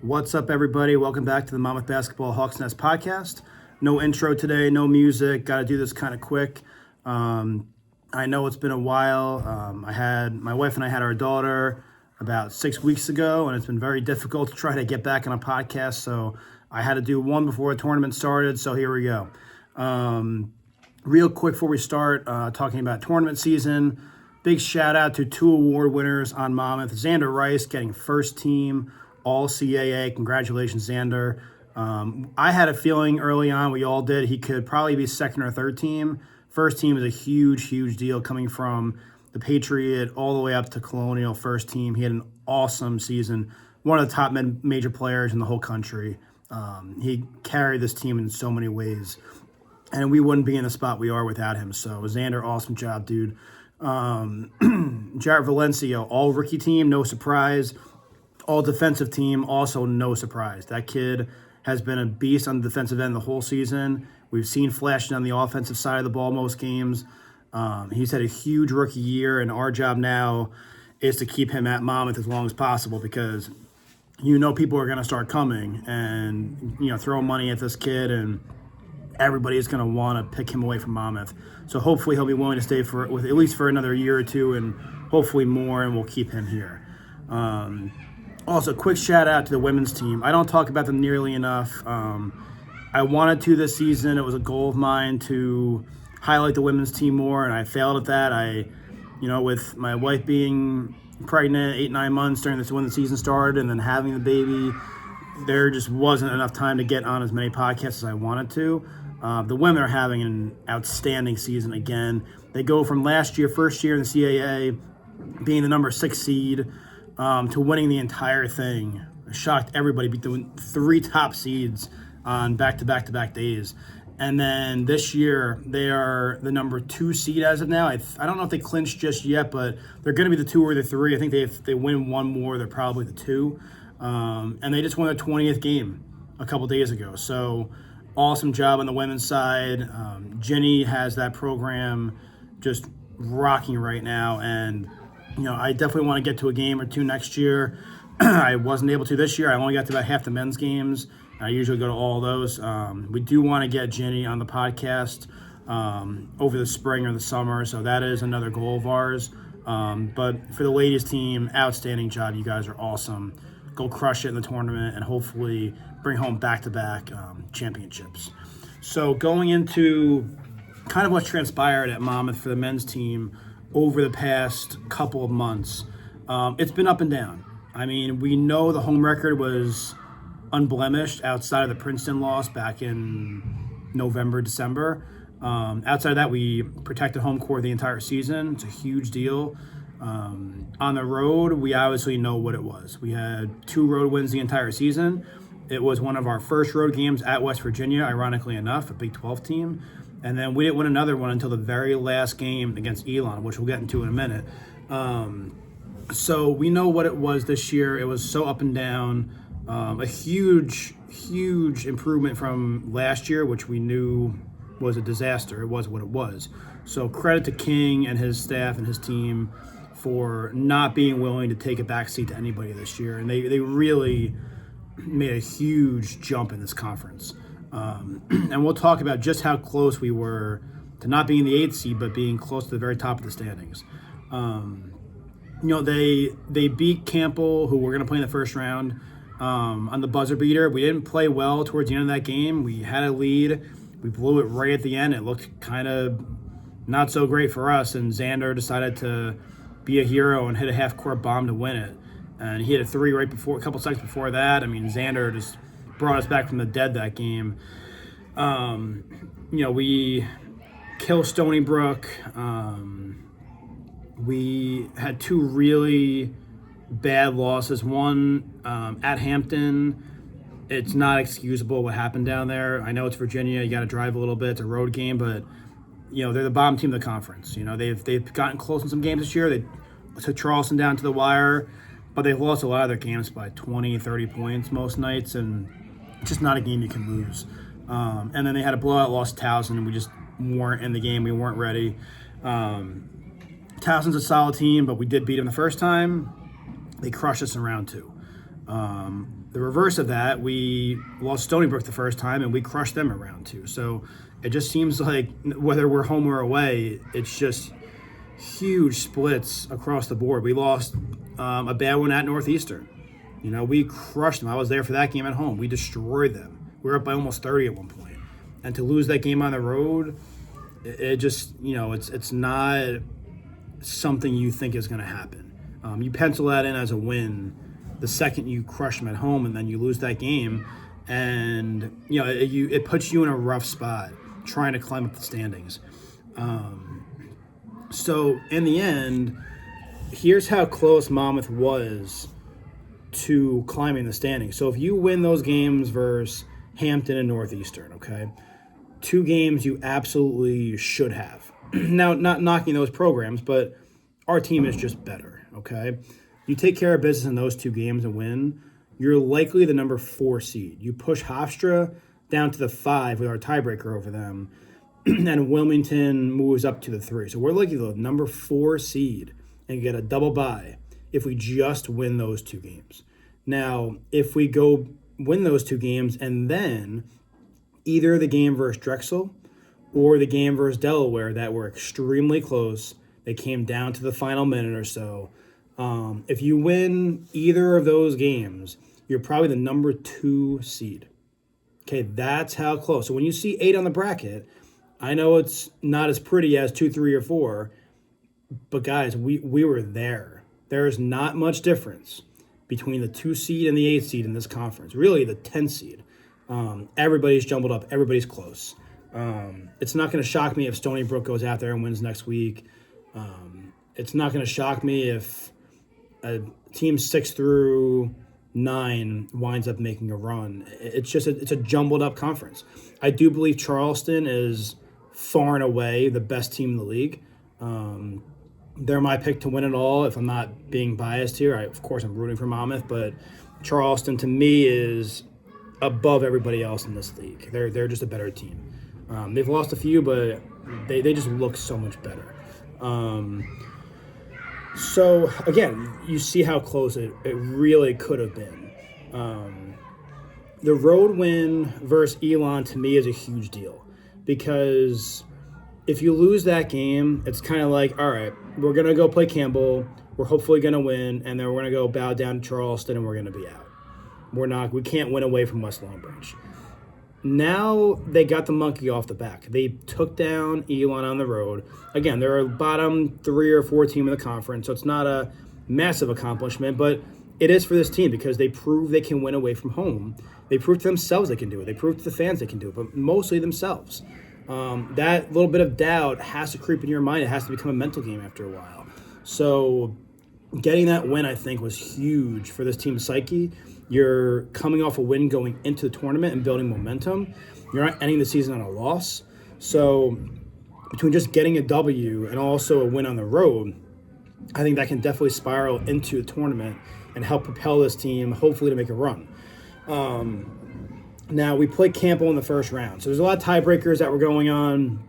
What's up, everybody? Welcome back to the Monmouth Basketball Hawks Nest podcast. No intro today, no music. Got to do this kind of quick. I know it's been a while. My wife and I had our daughter about 6 weeks ago, and it's been very difficult to try to get back on a podcast. So I had to do one before the tournament started. So here we go. Real quick before we start talking about tournament season, big shout out to two award winners on Monmouth. Xander Rice getting first team All CAA. Congratulations, Xander. I had a feeling early on, we all did, he could probably be second or third team. First team is a huge, huge deal coming from the Patriot all the way up to Colonial first team. He had an awesome season. One of the top major players in the whole country. He carried this team in so many ways. And we wouldn't be in the spot we are without him. So, Xander, awesome job, dude. Jarrett Valencia, all rookie team, no surprise. All defensive team, also no surprise. That kid has been a beast on the defensive end the whole season. We've seen flashes on the offensive side of the ball most games. He's had a huge rookie year, and our job now is to keep him at Monmouth as long as possible because people are going to start coming and throw money at this kid, and everybody is going to want to pick him away from Monmouth. So hopefully he'll be willing to stay at least for another year or two, and hopefully more, and we'll keep him here. Also, quick shout out to the women's team. I don't talk about them nearly enough. I wanted to this season. It was a goal of mine to highlight the women's team more, and I failed at that. With my wife being pregnant 8-9 months during when the season started, and then having the baby, there just wasn't enough time to get on as many podcasts as I wanted to. The women are having an outstanding season again. They go from first year in the CAA, being the number 6 seed, to winning the entire thing. Shocked everybody, beat the 3 top seeds on back-to-back days. And then this year, they are the number 2 seed as of now. I don't know if they clinched just yet, but they're going to be the 2 or the 3. I think if they win one more, they're probably the 2. And they just won their 20th game a couple days ago. So awesome job on the women's side. Jenny has that program just rocking right now, and I definitely want to get to a game or two next year. I wasn't able to this year. I only got to about half the men's games. I usually go to all those. We do want to get Jenny on the podcast over the spring or the summer, so that is another goal of ours. But for the ladies team, outstanding job. You guys are awesome. Go crush it in the tournament and hopefully bring home back-to-back championships. So going into kind of what transpired at Monmouth for the men's team over the past couple of months, it's been up and down. I mean, we know the home record was unblemished outside of the Princeton loss back in November, December. Outside of that, we protected home court the entire season. It's a huge deal. On the road, we obviously know what it was. We had 2 road wins the entire season. It was one of our first road games at West Virginia, ironically enough, a Big 12 team. And then we didn't win another one until the very last game against Elon, which we'll get into in a minute. So we know what it was this year. It was so up and down. A huge, huge improvement from last year, which we knew was a disaster. It was what it was. So credit to King and his staff and his team for not being willing to take a backseat to anybody this year. And they really made a huge jump in this conference. And we'll talk about just how close we were to not being the 8th seed, but being close to the very top of the standings. They beat Campbell, who we're going to play in the first round, on the buzzer beater. We didn't play well towards the end of that game. We had a lead. We blew it right at the end. It looked kind of not so great for us, and Xander decided to be a hero and hit a half-court bomb to win it. And he hit a 3 right before, a couple seconds before that. I mean, Xander just brought us back from the dead that game. We killed Stony Brook. We had 2 really bad losses. One at Hampton. It's not excusable what happened down there. I know it's Virginia. You got to drive a little bit. It's a road game, but they're the bottom team of the conference. They've gotten close in some games this year. They took Charleston down to the wire, but they've lost a lot of their games by 20, 30 points most nights, and it's just not a game you can lose. And then they had a blowout loss to Towson, and we just weren't in the game. We weren't ready. Towson's a solid team, but we did beat them the first time. They crushed us in round 2. The reverse of that, we lost Stony Brook the first time, and we crushed them in round 2. So it just seems like whether we're home or away, it's just huge splits across the board. We lost a bad one at Northeastern. We crushed them. I was there for that game at home. We destroyed them. We were up by almost 30 at one point. And to lose that game on the road, it just, it's not something you think is going to happen. You pencil that in as a win the second you crush them at home, and then you lose that game, and it puts you in a rough spot trying to climb up the standings. So in the end, here's how close Monmouth was to climbing the standings. So if you win those games versus Hampton and Northeastern, okay, 2 games you absolutely should have. Now, not knocking those programs, but our team is just better, okay? You take care of business in those 2 games and win, you're likely the number 4 seed. You push Hofstra down to the 5 with our tiebreaker over them, and Wilmington moves up to the 3. So we're likely the number 4 seed and get a double bye if we just win those 2 games. Now, if we go win those 2 games and then either the game versus Drexel or the game versus Delaware that were extremely close, they came down to the final minute or so. If you win either of those games, you're probably the number 2 seed. Okay, that's how close. So when you see 8 on the bracket, I know it's not as pretty as 2, 3, or 4, but guys, we were there. There's not much difference between the 2 seed and the 8 seed in this conference. Really, the 10 seed. Everybody's jumbled up. Everybody's close. It's not going to shock me if Stony Brook goes out there and wins next week. It's not going to shock me if a team 6 through 9 winds up making a run. It's a jumbled up conference. I do believe Charleston is far and away the best team in the league. They're my pick to win it all. If I'm not being biased here, of course I'm rooting for Monmouth, but Charleston to me is above everybody else in this league. They're just a better team. They've lost a few, but they just look so much better. So, again, you see how close it really could have been. The road win versus Elon, to me, is a huge deal. Because if you lose that game, it's kind of like, all right, we're going to go play Campbell. We're hopefully going to win. And then we're going to go bow down to Charleston, and we're going to be out. We can't win away from West Long Branch. Now they got the monkey off the back. They took down Elon on the road. Again, they're a bottom 3 or 4 team in the conference, so it's not a massive accomplishment, but it is for this team because they prove they can win away from home. They proved to themselves they can do it. They proved to the fans they can do it, but mostly themselves. That little bit of doubt has to creep in your mind. It has to become a mental game after a while. So getting that win, I think, was huge for this team's psyche. You're coming off a win going into the tournament and building momentum. You're not ending the season on a loss. So between just getting a W and also a win on the road, I think that can definitely spiral into the tournament and help propel this team, hopefully, to make a run. Now, we played Campbell in the first round. So there's a lot of tiebreakers that were going on.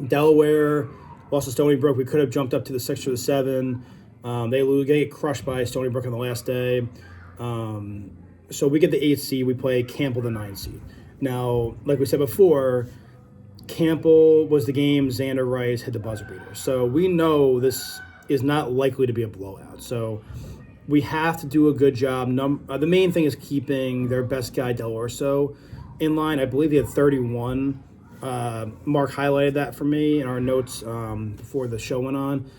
Delaware lost to Stony Brook. We could have jumped up to the 6 or the 7. They get crushed by Stony Brook on the last day. So we get the 8th seed. We play Campbell, the 9th seed. Now, like we said before, Campbell was the game Xander Rice hit the buzzer beater. So we know this is not likely to be a blowout. So we have to do a good job. The main thing is keeping their best guy, Del Orso, in line. I believe he had 31. Mark highlighted that for me in our notes before the show went on.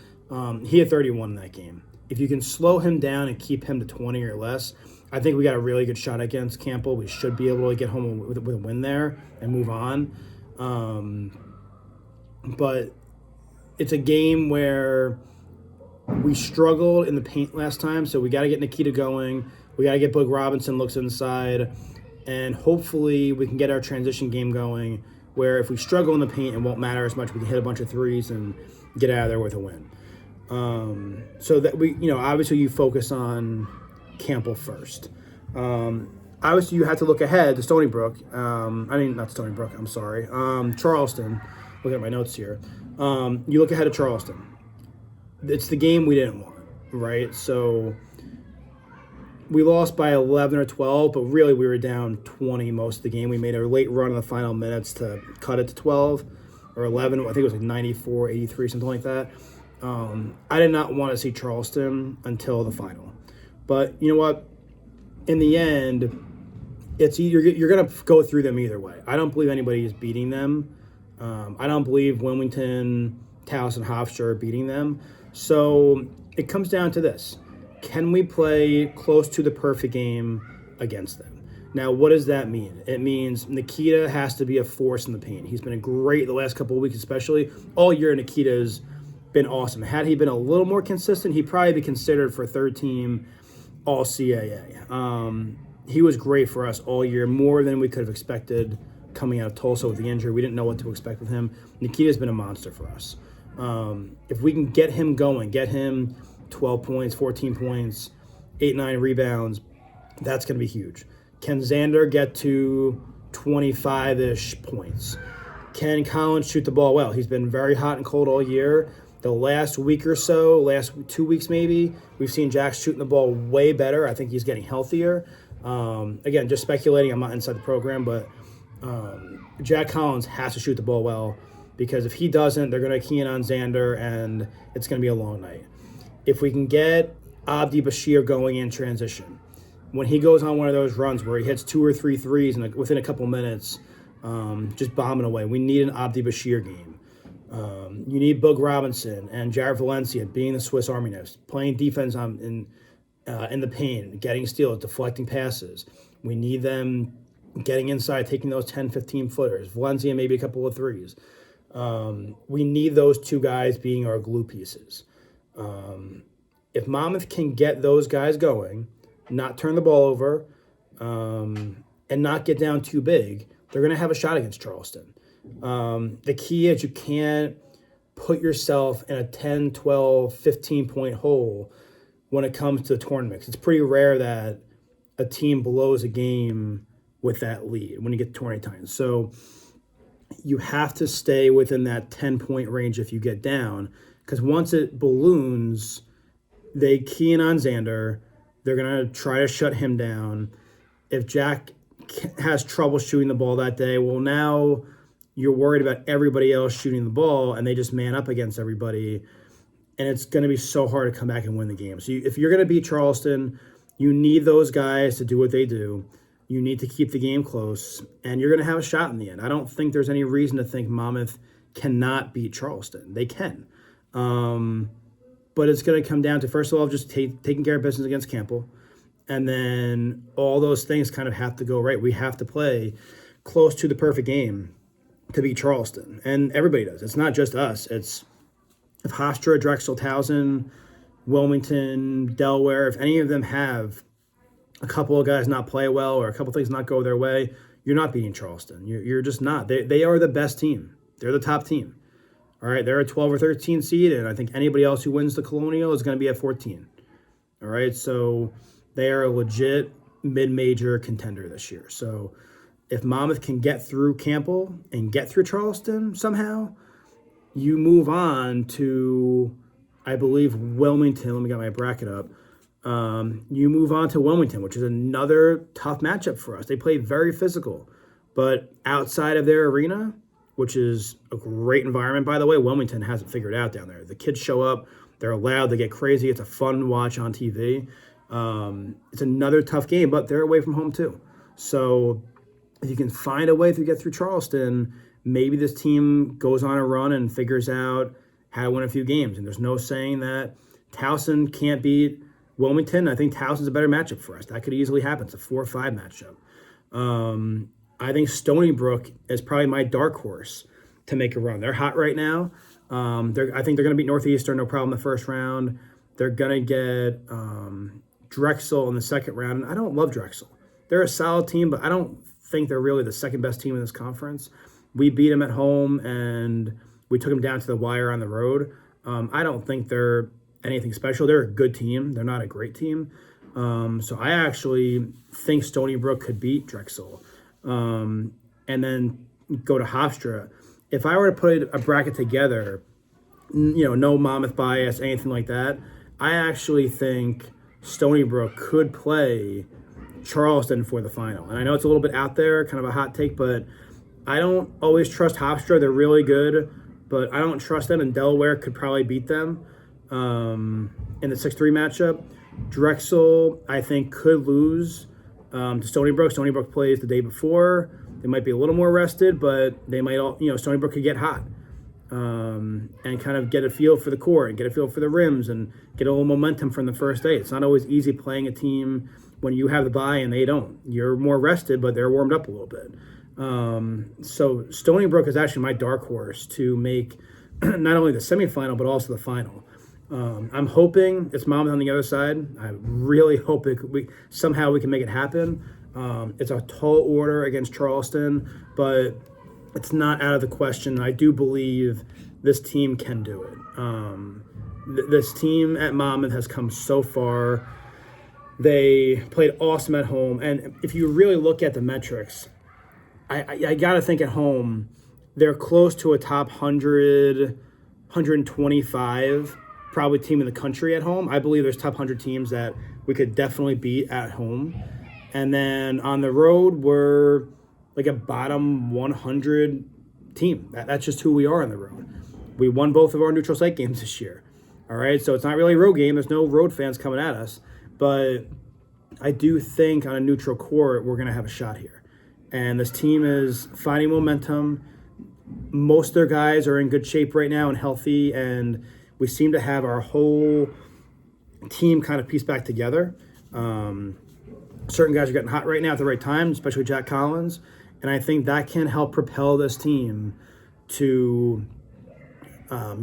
He had 31 in that game. If you can slow him down and keep him to 20 or less, I think we got a really good shot against Campbell. We should be able to get home with a win there and move on. But it's a game where we struggled in the paint last time, so we got to get Nikita going. We got to get Blake Robinson looks inside, and hopefully we can get our transition game going where if we struggle in the paint, it won't matter as much. We can hit a bunch of threes and get out of there with a win. So that we, obviously you focus on Campbell first. Obviously you have to look ahead to Stony Brook. Not Stony Brook, I'm sorry. Charleston. Look at my notes here. You look ahead to Charleston. It's the game we didn't want, right? So we lost by 11 or 12, but really we were down 20 most of the game. We made a late run in the final minutes to cut it to 12 or 11. I think it was like 94, 83, something like that. I did not want to see Charleston until the final. But you know what? In the end, you're going to go through them either way. I don't believe anybody is beating them. I don't believe Wilmington, Towson, Hofstra are beating them. So it comes down to this. Can we play close to the perfect game against them? Now, what does that mean? It means Nikita has to be a force in the paint. He's been great the last couple of weeks, especially. All year, Nikita's been awesome. Had he been a little more consistent, he'd probably be considered for third team All-CAA. He was great for us all year, more than we could have expected coming out of Tulsa with the injury. We didn't know what to expect with him. Nikita's been a monster for us. If we can get him going, get him 12 points, 14 points, 8-9 rebounds, that's going to be huge. Can Xander get to 25-ish points? Can Collins shoot the ball well? He's been very hot and cold all year. The last week or so, last 2 weeks maybe, we've seen Jack shooting the ball way better. I think he's getting healthier. Again, just speculating. I'm not inside the program, but Jack Collins has to shoot the ball well, because if he doesn't, they're going to key in on Xander, and it's going to be a long night. If we can get Abdi Bashir going in transition, when he goes on one of those runs where he hits 2 or 3 threes within a couple minutes, just bombing away, we need an Abdi Bashir game. You need Boog Robinson and Jared Valencia being the Swiss Army knives, playing defense in the paint, getting steals, deflecting passes. We need them getting inside, taking those 10, 15 footers. Valencia maybe a couple of threes. We need those two guys being our glue pieces. If Monmouth can get those guys going, not turn the ball over, and not get down too big, they're going to have a shot against Charleston. The key is you can't put yourself in a 10, 12, 15-point hole when it comes to the tournaments. It's pretty rare that a team blows a game with that lead when you get to tournament time. So you have to stay within that 10-point range if you get down, because once it balloons, they key in on Xander. They're going to try to shut him down. If Jack has trouble shooting the ball that day, well, now you're worried about everybody else shooting the ball, and they just man up against everybody, and it's going to be so hard to come back and win the game. So if you're going to beat Charleston, you need those guys to do what they do. You need to keep the game close, and you're going to have a shot in the end. I don't think there's any reason to think Monmouth cannot beat Charleston. They can. But it's going to come down to, first of all, just taking care of business against Campbell. And then all those things kind of have to go right. We have to play close to the perfect game to beat Charleston. And everybody does. It's not just us. It's if Hofstra, Drexel, Towson, Wilmington, Delaware, if any of them have a couple of guys not play well or a couple of things not go their way, you're not beating Charleston. You're just not. They are the best team. They're the top team. All right, they're a 12 or 13 seed, and I think anybody else who wins the Colonial is going to be at 14. All right, so they are a legit mid-major contender this year. So if Monmouth can get through Campbell and get through Charleston somehow, you move on to, I believe, Wilmington. Let me get my bracket up. You move on to Wilmington, which is another tough matchup for us. They play very physical, but outside of their arena, which is a great environment, by the way, Wilmington has it figured out down there. The kids show up. They're allowed to get crazy. It's a fun watch on TV. It's another tough game, but they're away from home too. So if you can find a way to get through Charleston, maybe this team goes on a run and figures out how to win a few games. And there's no saying that Towson can't beat Wilmington. I think Towson's a better matchup for us. That could easily happen. It's a 4-5 matchup. I think Stony Brook is probably my dark horse to make a run. They're hot right now. I think they're going to beat Northeastern, no problem, in the first round. They're going to get Drexel in the second round. And I don't love Drexel. They're a solid team, but I don't think they're really the second best team in this conference. We beat them at home, and we took them down to the wire on the road. I don't think they're anything special. They're a good team. They're not a great team. So I actually think Stony Brook could beat Drexel. And then go to Hofstra. If I were to put a bracket together, no Monmouth bias, anything like that, I actually think Stony Brook could play Charleston for the final. And I know it's a little bit out there, kind of a hot take, but I don't always trust Hofstra. They're really good, but I don't trust them, and Delaware could probably beat them in the 6-3 matchup. Drexel, I think, could lose to Stony Brook. Stony Brook plays the day before. They might be a little more rested, but they might all, Stony Brook could get hot and kind of get a feel for the court and get a feel for the rims and get a little momentum from the first day. It's not always easy playing a team when you have the bye and they don't. You're more rested, but they're warmed up a little bit. So Stony Brook is actually my dark horse to make not only the semifinal, but also the final. I'm hoping it's Monmouth on the other side. I really hope somehow we can make it happen. It's a tall order against Charleston, but it's not out of the question. I do believe this team can do it. This team at Monmouth has come so far. They played awesome at home. And if you really look at the metrics, I got to think at home, they're close to a top 100, 125 probably team in the country at home. I believe there's top 100 teams that we could definitely beat at home. And then on the road, we're like a bottom 100 team. That's just who we are on the road. We won both of our neutral site games this year. All right, so it's not really a road game. There's no road fans coming at us. But I do think on a neutral court, we're going to have a shot here. And this team is finding momentum. Most of their guys are in good shape right now and healthy, and we seem to have our whole team kind of pieced back together. Certain guys are getting hot right now at the right time, especially Jack Collins, and I think that can help propel this team to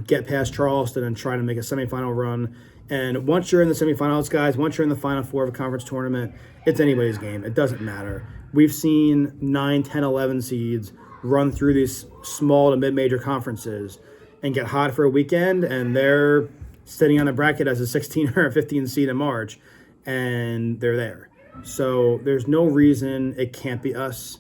get past Charleston and try to make a semifinal run. And once you're in the semifinals, guys, once you're in the Final Four of a conference tournament, it's anybody's game. It doesn't matter. We've seen 9, 10, 11 seeds run through these small to mid-major conferences and get hot for a weekend, and they're sitting on the bracket as a 16 or a 15 seed in March, and they're there. So there's no reason it can't be us.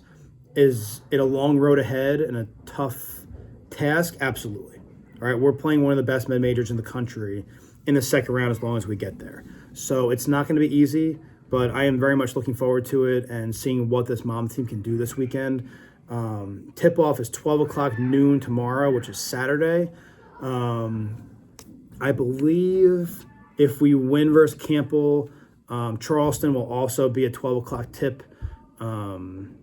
Is it a long road ahead and a tough task? Absolutely. All right, we're playing one of the best mid-majors in the country in the second round as long as we get there. So it's not going to be easy, but I am very much looking forward to it and seeing what this Monmouth team can do this weekend. Tip-off is 12 o'clock noon tomorrow, which is Saturday. I believe if we win versus Campbell, Charleston will also be a 12 o'clock tip on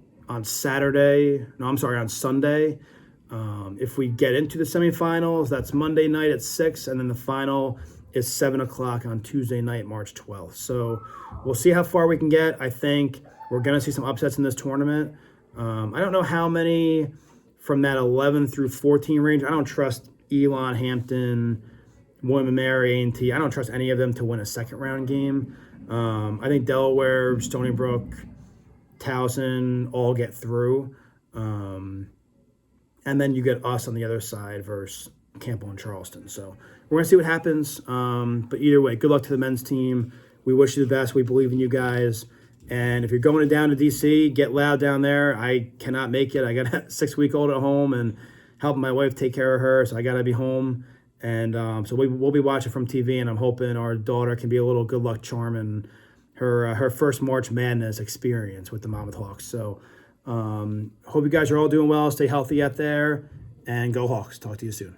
Sunday. If we get into the semifinals, that's Monday night at 6, and then the final is 7 o'clock on Tuesday night, March 12th. So we'll see how far we can get. I think we're going to see some upsets in this tournament. I don't know how many from that 11 through 14 range. I don't trust Elon, Hampton, William & Mary, A&T. I don't trust any of them to win a second-round game. I think Delaware, Stony Brook, Towson all get through. And then you get us on the other side versus Campbell and Charleston. So we're going to see what happens. But either way, good luck to the men's team. We wish you the best. We believe in you guys. And if you're going down to D.C., get loud down there. I cannot make it. I got a 6-week-old at home and helping my wife take care of her, so I got to be home. And so we'll be watching from TV, and I'm hoping our daughter can be a little good luck charm in her first March Madness experience with the Monmouth Hawks. So hope you guys are all doing well. Stay healthy out there, and go Hawks. Talk to you soon.